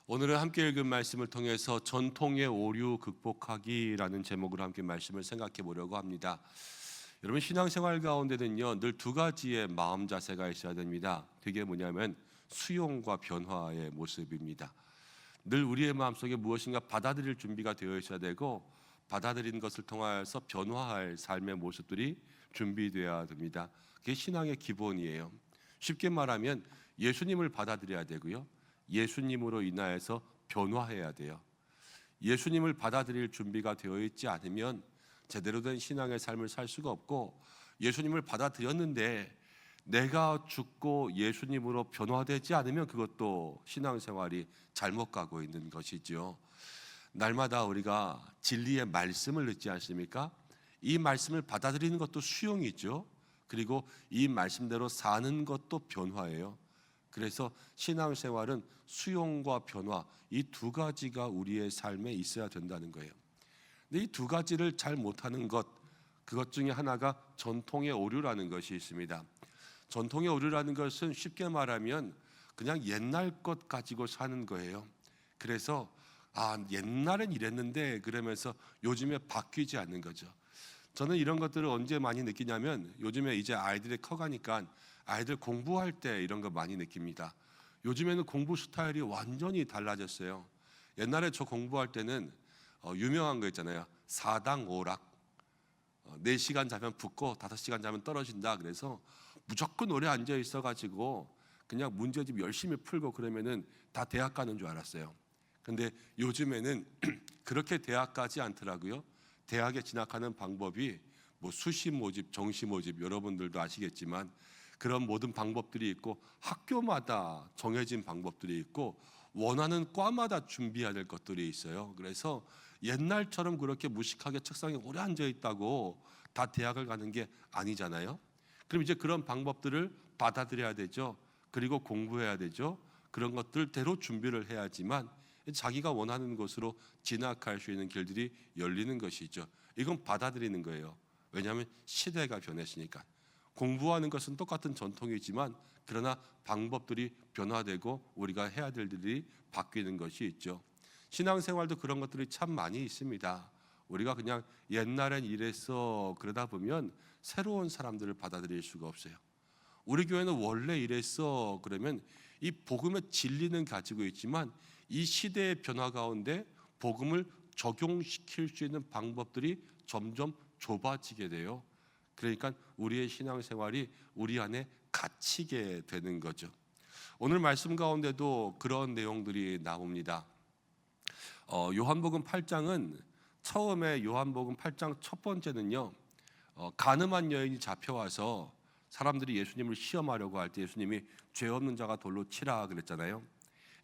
오늘은 함께 읽은 말씀을 통해서 전통의 오류 극복하기라는 제목으로 함께 말씀을 생각해 보려고 합니다. 여러분, 신앙생활 가운데는요 늘 두 가지의 마음 자세가 있어야 됩니다. 그게 뭐냐면 수용과 변화의 모습입니다. 늘 우리의 마음속에 무엇인가 받아들일 준비가 되어 있어야 되고, 받아들인 것을 통하여서 변화할 삶의 모습들이 준비되어야 됩니다. 그게 신앙의 기본이에요. 쉽게 말하면 예수님을 받아들여야 되고요, 예수님으로 인하여서 변화해야 돼요. 예수님을 받아들일 준비가 되어 있지 않으면 제대로 된 신앙의 삶을 살 수가 없고, 예수님을 받아들였는데 내가 죽고 예수님으로 변화되지 않으면 그것도 신앙생활이 잘못 가고 있는 것이죠. 날마다 우리가 진리의 말씀을 듣지 않습니까? 이 말씀을 받아들이는 것도 수용이죠. 그리고 이 말씀대로 사는 것도 변화예요. 그래서 신앙생활은 수용과 변화, 이 두 가지가 우리의 삶에 있어야 된다는 거예요. 근데 이 두 가지를 잘 못하는 그것 중에 하나가 전통의 오류라는 것이 있습니다. 전통의 오류라는 것은 쉽게 말하면 그냥 옛날 것 가지고 사는 거예요. 그래서 옛날엔 이랬는데 그러면서 요즘에 바뀌지 않는 거죠. 저는 이런 것들을 언제 많이 느끼냐면, 요즘에 이제 아이들이 커가니까 아이들 공부할 때 이런 거 많이 느낍니다. 요즘에는 공부 스타일이 완전히 달라졌어요. 옛날에 저 공부할 때는 유명한 거 있잖아요. 사당 오락. 4시간 자면 붙고 5시간 자면 떨어진다. 그래서 무조건 오래 앉아 있어가지고 그냥 문제집 열심히 풀고 그러면은 다 대학 가는 줄 알았어요. 근데 요즘에는 그렇게 대학 가지 않더라고요. 대학에 진학하는 방법이 뭐 수시 모집, 정시 모집, 여러분들도 아시겠지만 그런 모든 방법들이 있고, 학교마다 정해진 방법들이 있고, 원하는 과마다 준비해야 될 것들이 있어요. 그래서 옛날처럼 그렇게 무식하게 책상에 오래 앉아 있다고 다 대학을 가는 게 아니잖아요. 그럼 이제 그런 방법들을 받아들여야 되죠. 그리고 공부해야 되죠. 그런 것들대로 준비를 해야지만 자기가 원하는 곳으로 진학할 수 있는 길들이 열리는 것이죠. 이건 받아들이는 거예요. 왜냐하면 시대가 변했으니까. 공부하는 것은 똑같은 전통이지만 그러나 방법들이 변화되고 우리가 해야 될 일이 바뀌는 것이 있죠. 신앙생활도 그런 것들이 참 많이 있습니다. 우리가 그냥 옛날엔 이랬어 그러다 보면 새로운 사람들을 받아들일 수가 없어요. 우리 교회는 원래 이랬어 그러면 이 복음의 진리는 가지고 있지만 이 시대의 변화 가운데 복음을 적용시킬 수 있는 방법들이 점점 좁아지게 돼요. 그러니까 우리의 신앙생활이 우리 안에 갇히게 되는 거죠. 오늘 말씀 가운데도 그런 내용들이 나옵니다. 요한복음 8장은 처음에 요한복음 8장 첫 번째는요, 가늠한 여인이 잡혀와서 사람들이 예수님을 시험하려고 할 때 예수님이 죄 없는 자가 돌로 치라 그랬잖아요.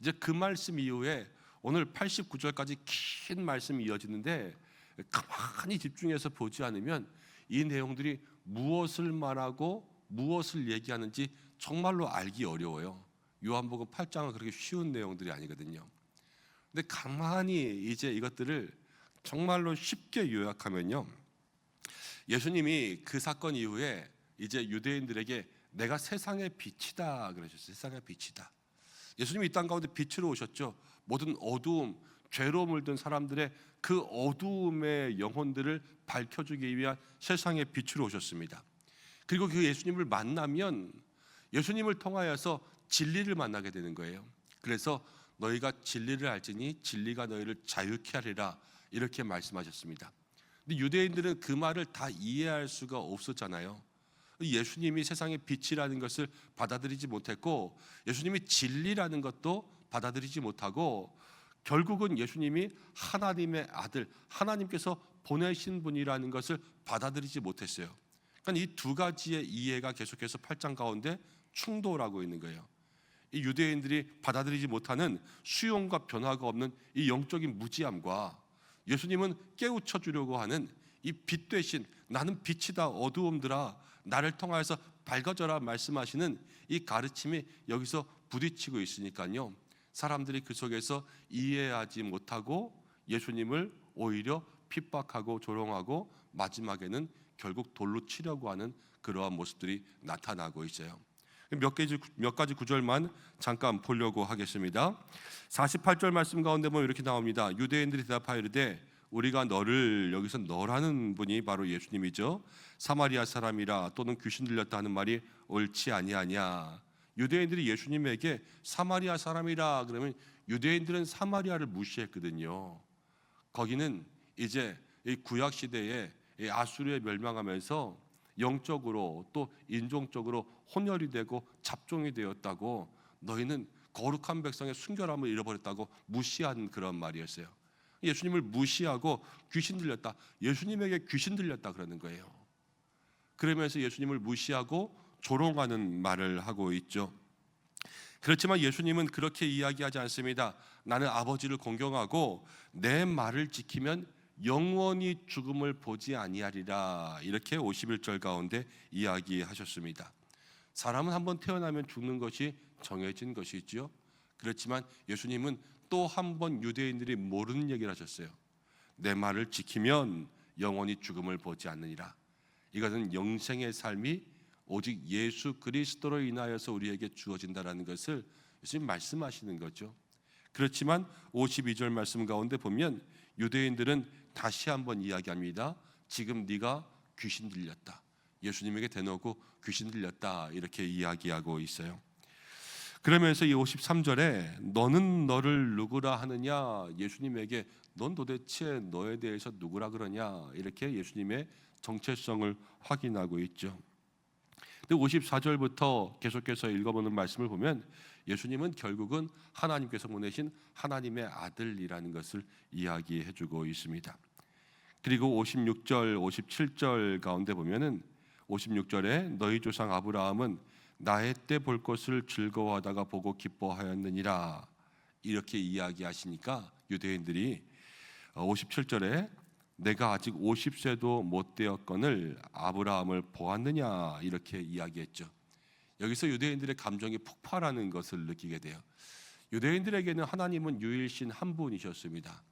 이제 그 말씀 이후에 오늘 89절까지 긴 말씀이 이어지는데 가만히 집중해서 보지 않으면 이 내용들이 무엇을 말하고 무엇을 얘기하는지 정말로 알기 어려워요. 요한복음 8장은 그렇게 쉬운 내용들이 아니거든요. 근데 가만히 이제 이것들을 정말로 쉽게 요약하면요, 예수님이 그 사건 이후에 이제 유대인들에게 내가 세상의 빛이다 그러셨어요. 세상의 빛이다. 예수님이 이 땅 가운데 빛으로 오셨죠. 모든 어두움, 죄로 물든 사람들의 그 어두움의 영혼들을 밝혀주기 위한 세상의 빛으로 오셨습니다. 그리고 그 예수님을 만나면 예수님을 통하여서 진리를 만나게 되는 거예요. 그래서 너희가 진리를 알지니 진리가 너희를 자유케 하리라 이렇게 말씀하셨습니다. 근데 유대인들은 그 말을 다 이해할 수가 없었잖아요. 예수님이 세상의 빛이라는 것을 받아들이지 못했고, 예수님이 진리라는 것도 받아들이지 못하고, 결국은 예수님이 하나님의 아들, 하나님께서 보내신 분이라는 것을 받아들이지 못했어요. 그러니까 이 두 가지의 이해가 계속해서 8장 가운데 충돌하고 있는 거예요. 이 유대인들이 받아들이지 못하는 수용과 변화가 없는 이 영적인 무지함과 예수님은 깨우쳐 주려고 하는 이 빛 대신 나는 빛이다 어두움들아 나를 통하여서 밝아져라 말씀하시는 이 가르침이 여기서 부딪히고 있으니까요, 사람들이 그 속에서 이해하지 못하고 예수님을 오히려 핍박하고 조롱하고 마지막에는 결국 돌로 치려고 하는 그러한 모습들이 나타나고 있어요. 몇 가지 구절만 잠깐 보려고 하겠습니다. 48절 말씀 가운데 보면 이렇게 나옵니다. 유대인들이 대답하여 이르되 우리가 너를, 여기서 너라는 분이 바로 예수님이죠, 사마리아 사람이라 또는 귀신 들렸다 하는 말이 옳지 아니하냐. 유대인들이 예수님에게 사마리아 사람이라 그러면 유대인들은 사마리아를 무시했거든요. 거기는 이제 이 구약 시대에 아수르에 멸망하면서 영적으로 또 인종적으로 혼혈이 되고 잡종이 되었다고, 너희는 거룩한 백성의 순결함을 잃어버렸다고 무시한 그런 말이었어요. 예수님을 무시하고 귀신 들렸다, 예수님에게 귀신 들렸다 그러는 거예요. 그러면서 예수님을 무시하고 조롱하는 말을 하고 있죠. 그렇지만 예수님은 그렇게 이야기하지 않습니다. 나는 아버지를 공경하고 내 말을 지키면 영원히 죽음을 보지 아니하리라, 이렇게 51절 가운데 이야기하셨습니다. 사람은 한번 태어나면 죽는 것이 정해진 것이지요. 그렇지만 예수님은 또 한 번 유대인들이 모르는 얘기를 하셨어요. 내 말을 지키면 영원히 죽음을 보지 않느니라. 이것은 영생의 삶이 오직 예수 그리스도로 인하여서 우리에게 주어진다라는 것을 예수님 말씀하시는 거죠. 그렇지만 52절 말씀 가운데 보면 유대인들은 다시 한번 이야기합니다. 지금 네가 귀신 들렸다, 예수님에게 대놓고 귀신 들렸다, 이렇게 이야기하고 있어요. 그러면서 이 53절에 너는 너를 누구라 하느냐, 예수님에게 넌 도대체 너에 대해서 누구라 그러냐, 이렇게 예수님의 정체성을 확인하고 있죠. 근데 54절부터 계속해서 읽어보는 말씀을 보면 예수님은 결국은 하나님께서 보내신 하나님의 아들이라는 것을 이야기해주고 있습니다. 그리고 56절, 57절 가운데 보면은 56절에 너희 조상 아브라함은 나의 때 볼 것을 즐거워하다가 보고 기뻐하였느니라, 이렇게 이야기하시니까 유대인들이 57절에 내가 아직 50세도 못 되었거늘 아브라함을 보았느냐, 이렇게 이야기했죠. 여기서 유대인들의 감정이 폭발하는 것을 느끼게 돼요. 유대인들에게는 하나님은 유일신 한 분이셨습니다.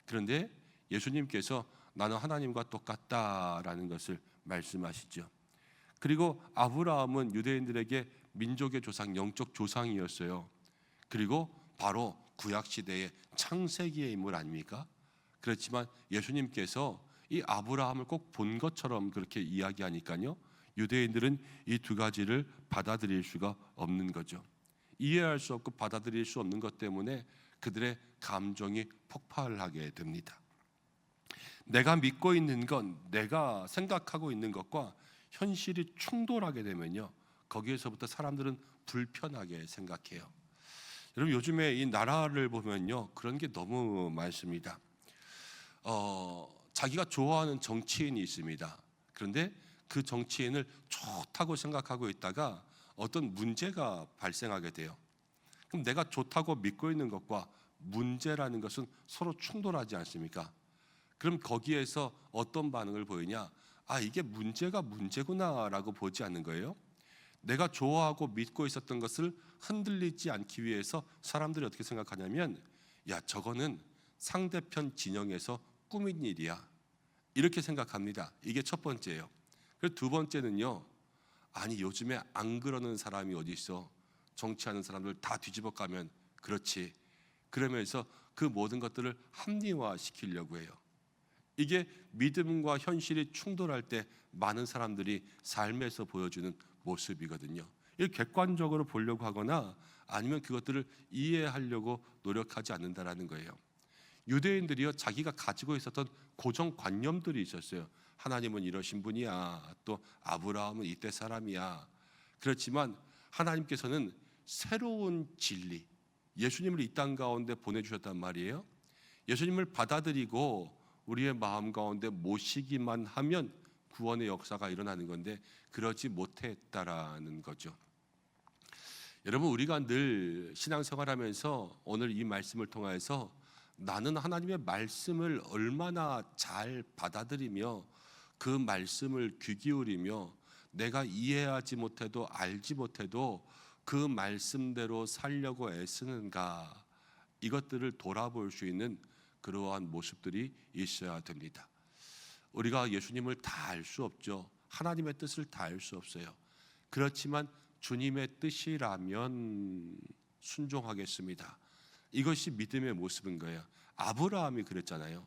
그런데 예수님께서 나는 하나님과 똑같다라는 것을 말씀하시죠. 그리고 아브라함은 유대인들에게 민족의 조상, 영적 조상이었어요. 그리고 바로 구약 시대의 창세기의 인물 아닙니까? 그렇지만 예수님께서 이 아브라함을 꼭 본 것처럼 그렇게 이야기하니까요, 유대인들은 이 두 가지를 받아들일 수가 없는 거죠. 이해할 수 없고 받아들일 수 없는 것 때문에 그들의 감정이 폭발하게 됩니다. 내가 믿고 있는 건, 내가 생각하고 있는 것과 현실이 충돌하게 되면요, 거기에서부터 사람들은 불편하게 생각해요. 여러분, 요즘에 이 나라를 보면요, 그런 게 너무 많습니다. 자기가 좋아하는 정치인이 있습니다. 그런데 그 정치인을 좋다고 생각하고 있다가 어떤 문제가 발생하게 돼요. 그럼 내가 좋다고 믿고 있는 것과 문제라는 것은 서로 충돌하지 않습니까? 그럼 거기에서 어떤 반응을 보이냐? 아, 이게 문제가 문제구나라고 보지 않는 거예요. 내가 좋아하고 믿고 있었던 것을 흔들리지 않기 위해서 사람들이 어떻게 생각하냐면, 야, 저거는 상대편 진영에서 꾸민 일이야, 이렇게 생각합니다. 이게 첫 번째예요. 그리고 두 번째는요, 아니 요즘에 안 그러는 사람이 어디 있어, 정치하는 사람들 다 뒤집어 까면 그렇지, 그러면서 그 모든 것들을 합리화시키려고 해요. 이게 믿음과 현실이 충돌할 때 많은 사람들이 삶에서 보여주는 모습이거든요. 이걸 객관적으로 보려고 하거나 아니면 그것들을 이해하려고 노력하지 않는다라는 거예요. 유대인들이요, 자기가 가지고 있었던 고정관념들이 있었어요. 하나님은 이러신 분이야, 또 아브라함은 이때 사람이야. 그렇지만 하나님께서는 새로운 진리, 예수님을 이 땅 가운데 보내주셨단 말이에요. 예수님을 받아들이고 우리의 마음 가운데 모시기만 하면 구원의 역사가 일어나는 건데 그러지 못했다라는 거죠. 여러분, 우리가 늘 신앙생활하면서 오늘 이 말씀을 통해서 나는 하나님의 말씀을 얼마나 잘 받아들이며 그 말씀을 귀 기울이며 내가 이해하지 못해도 알지 못해도 그 말씀대로 살려고 애쓰는가, 이것들을 돌아볼 수 있는 그러한 모습들이 있어야 됩니다. 우리가 예수님을 다 알 수 없죠. 하나님의 뜻을 다 알 수 없어요. 그렇지만 주님의 뜻이라면 순종하겠습니다. 이것이 믿음의 모습인 거예요. 아브라함이 그랬잖아요.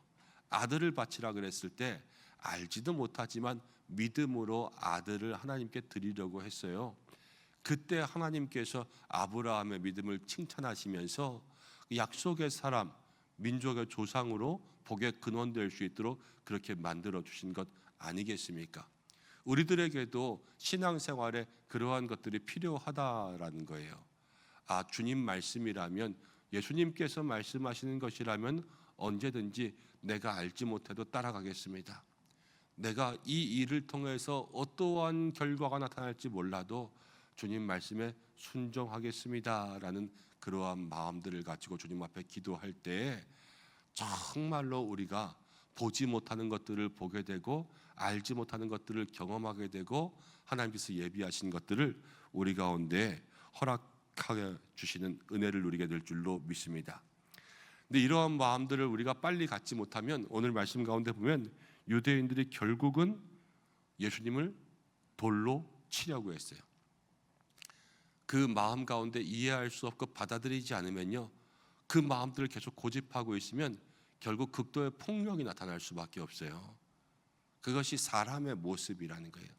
아들을 바치라 그랬을 때 알지도 못하지만 믿음으로 아들을 하나님께 드리려고 했어요. 그때 하나님께서 아브라함의 믿음을 칭찬하시면서 약속의 사람, 민족의 조상으로 복의 근원될 수 있도록 그렇게 만들어 주신 것 아니겠습니까? 우리들에게도 신앙생활에 그러한 것들이 필요하다라는 거예요. 주님 말씀이라면, 예수님께서 말씀하시는 것이라면 언제든지 내가 알지 못해도 따라가겠습니다. 내가 이 일을 통해서 어떠한 결과가 나타날지 몰라도 주님 말씀에 순종하겠습니다라는 그러한 마음들을 가지고 주님 앞에 기도할 때 정말로 우리가 보지 못하는 것들을 보게 되고 알지 못하는 것들을 경험하게 되고 하나님께서 예비하신 것들을 우리 가운데 허락하게 주시는 은혜를 누리게 될 줄로 믿습니다. 근데 이러한 마음들을 우리가 빨리 갖지 못하면 오늘 말씀 가운데 보면 유대인들이 결국은 예수님을 돌로 치려고 했어요. 그 마음 가운데 이해할 수 없고 받아들이지 않으면요, 그 마음들을 계속 고집하고 있으면 결국 극도의 폭력이 나타날 수밖에 없어요. 그것이 사람의 모습이라는 거예요.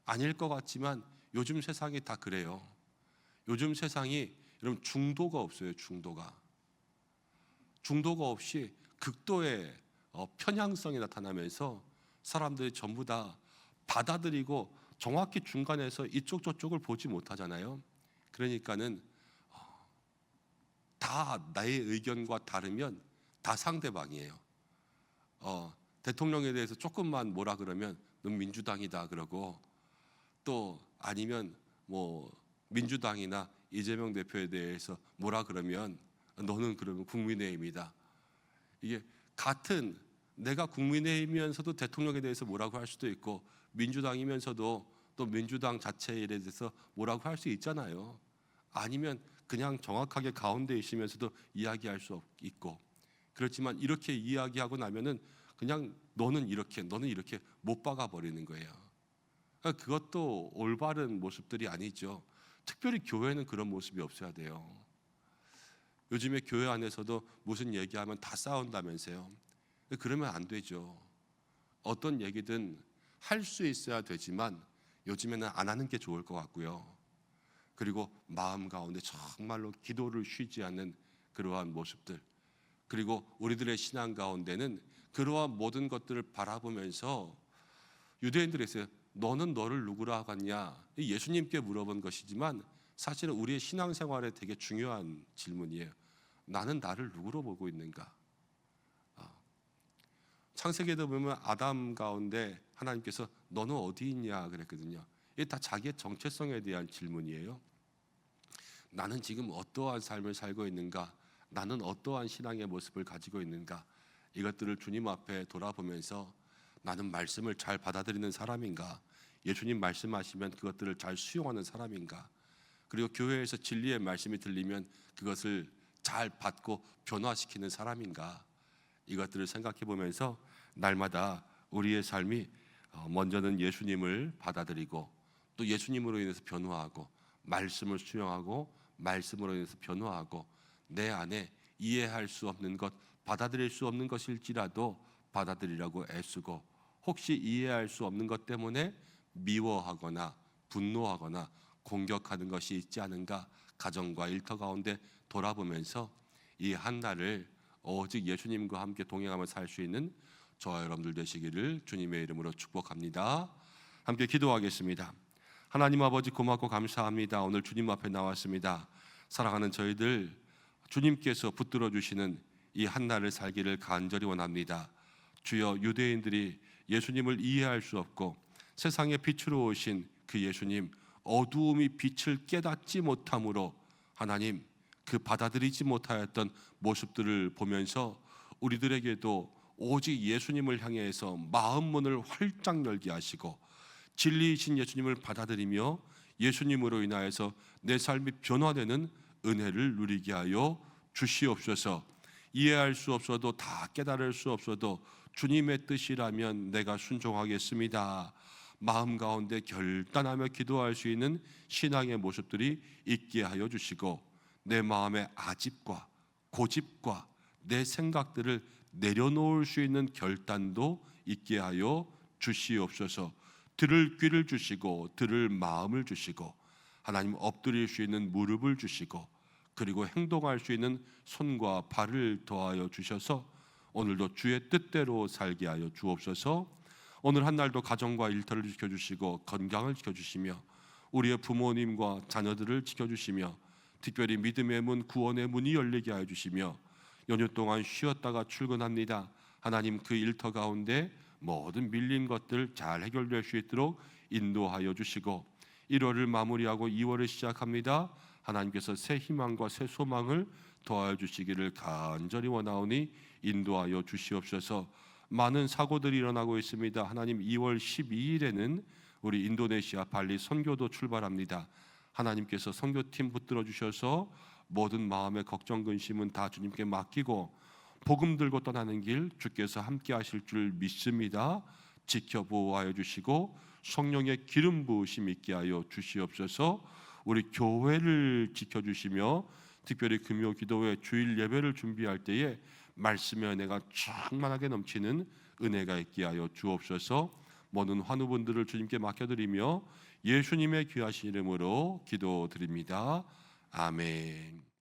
아닐 것 같지만 요즘 세상이 다 그래요. 요즘 세상이 여러분 중도가 없어요. 중도가 없이 극도의 편향성이 나타나면서 사람들이 전부 다 받아들이고 정확히 중간에서 이쪽 저쪽을 보지 못하잖아요. 그러니까는 다 나의 의견과 다르면 다 상대방이에요. 대통령에 대해서 조금만 뭐라 그러면 넌 민주당이다 그러고, 또 아니면 뭐 민주당이나 이재명 대표에 대해서 뭐라 그러면 너는 그러면 국민의힘이다. 이게 같은 내가 국민의힘이면서도 대통령에 대해서 뭐라고 할 수도 있고 민주당이면서도 또 민주당 자체에 대해서 뭐라고 할 수 있잖아요. 아니면 그냥 정확하게 가운데 있으면서도 이야기할 수 있고, 그렇지만 이렇게 이야기하고 나면은 그냥 너는 이렇게 못 박아 버리는 거예요. 그것도 올바른 모습들이 아니죠. 특별히 교회는 그런 모습이 없어야 돼요. 요즘에 교회 안에서도 무슨 얘기하면 다 싸운다면서요. 그러면 안 되죠. 어떤 얘기든 할 수 있어야 되지만 요즘에는 안 하는 게 좋을 것 같고요. 그리고 마음 가운데 정말로 기도를 쉬지 않는 그러한 모습들, 그리고 우리들의 신앙 가운데는 그러한 모든 것들을 바라보면서 유대인들이 있어요. 너는 너를 누구라 하겠냐? 예수님께 물어본 것이지만 사실은 우리의 신앙생활에 되게 중요한 질문이에요. 나는 나를 누구로 보고 있는가? 창세기에도 보면 아담 가운데 하나님께서 너는 어디 있냐 그랬거든요. 이게 다 자기의 정체성에 대한 질문이에요. 나는 지금 어떠한 삶을 살고 있는가? 나는 어떠한 신앙의 모습을 가지고 있는가? 이것들을 주님 앞에 돌아보면서 나는 말씀을 잘 받아들이는 사람인가? 예수님 말씀하시면 그것들을 잘 수용하는 사람인가? 그리고 교회에서 진리의 말씀이 들리면 그것을 잘 받고 변화시키는 사람인가? 이것들을 생각해 보면서 날마다 우리의 삶이 먼저는 예수님을 받아들이고 또 예수님으로 인해서 변화하고 말씀을 수용하고 말씀으로 인해서 변화하고 내 안에 이해할 수 없는 것, 받아들일 수 없는 것일지라도 받아들이려고 애쓰고, 혹시 이해할 수 없는 것 때문에 미워하거나 분노하거나 공격하는 것이 있지 않은가 가정과 일터 가운데 돌아보면서 이 한 날을 오직 예수님과 함께 동행하며 살 수 있는 저와 여러분들 되시기를 주님의 이름으로 축복합니다. 함께 기도하겠습니다. 하나님 아버지 고맙고 감사합니다. 오늘 주님 앞에 나왔습니다. 사랑하는 저희들, 주님께서 붙들어 주시는 이 한 날을 살기를 간절히 원합니다. 주여, 유대인들이 예수님을 이해할 수 없고 세상의 빛으로 오신 그 예수님, 어두움이 빛을 깨닫지 못함으로 하나님 그 받아들이지 못하였던 모습들을 보면서 우리들에게도 오직 예수님을 향해서 마음 문을 활짝 열게 하시고 진리이신 예수님을 받아들이며 예수님으로 인하여서 내 삶이 변화되는 은혜를 누리게 하여 주시옵소서. 이해할 수 없어도 다 깨달을 수 없어도 주님의 뜻이라면 내가 순종하겠습니다. 마음 가운데 결단하며 기도할 수 있는 신앙의 모습들이 있게 하여 주시고, 내 마음의 아집과 고집과 내 생각들을 내려놓을 수 있는 결단도 있게 하여 주시옵소서. 들을 귀를 주시고 들을 마음을 주시고, 하나님 엎드릴 수 있는 무릎을 주시고, 그리고 행동할 수 있는 손과 발을 더하여 주셔서 오늘도 주의 뜻대로 살게 하여 주옵소서. 오늘 한 날도 가정과 일터를 지켜주시고 건강을 지켜주시며, 우리의 부모님과 자녀들을 지켜주시며, 특별히 믿음의 문, 구원의 문이 열리게 하여 주시며, 연휴 동안 쉬었다가 출근합니다. 하나님 그 일터 가운데 모든 밀린 것들 잘 해결될 수 있도록 인도하여 주시고, 1월을 마무리하고 2월을 시작합니다. 하나님께서 새 희망과 새 소망을 더하여 주시기를 간절히 원하오니 인도하여 주시옵소서. 많은 사고들이 일어나고 있습니다. 하나님, 2월 12일에는 우리 인도네시아 발리 선교도 출발합니다. 하나님께서 선교팀 붙들어 주셔서 모든 마음의 걱정 근심은 다 주님께 맡기고 복음 들고 떠나는 길 주께서 함께 하실 줄 믿습니다. 지켜보호하여 주시고 성령의 기름 부으심 있게 하여 주시옵소서. 우리 교회를 지켜주시며, 특별히 금요 기도회 주일 예배를 준비할 때에 말씀의 은혜가 충만하게 넘치는 은혜가 있게 하여 주옵소서. 모든 환우분들을 주님께 맡겨드리며 예수님의 귀하신 이름으로 기도드립니다. 아멘.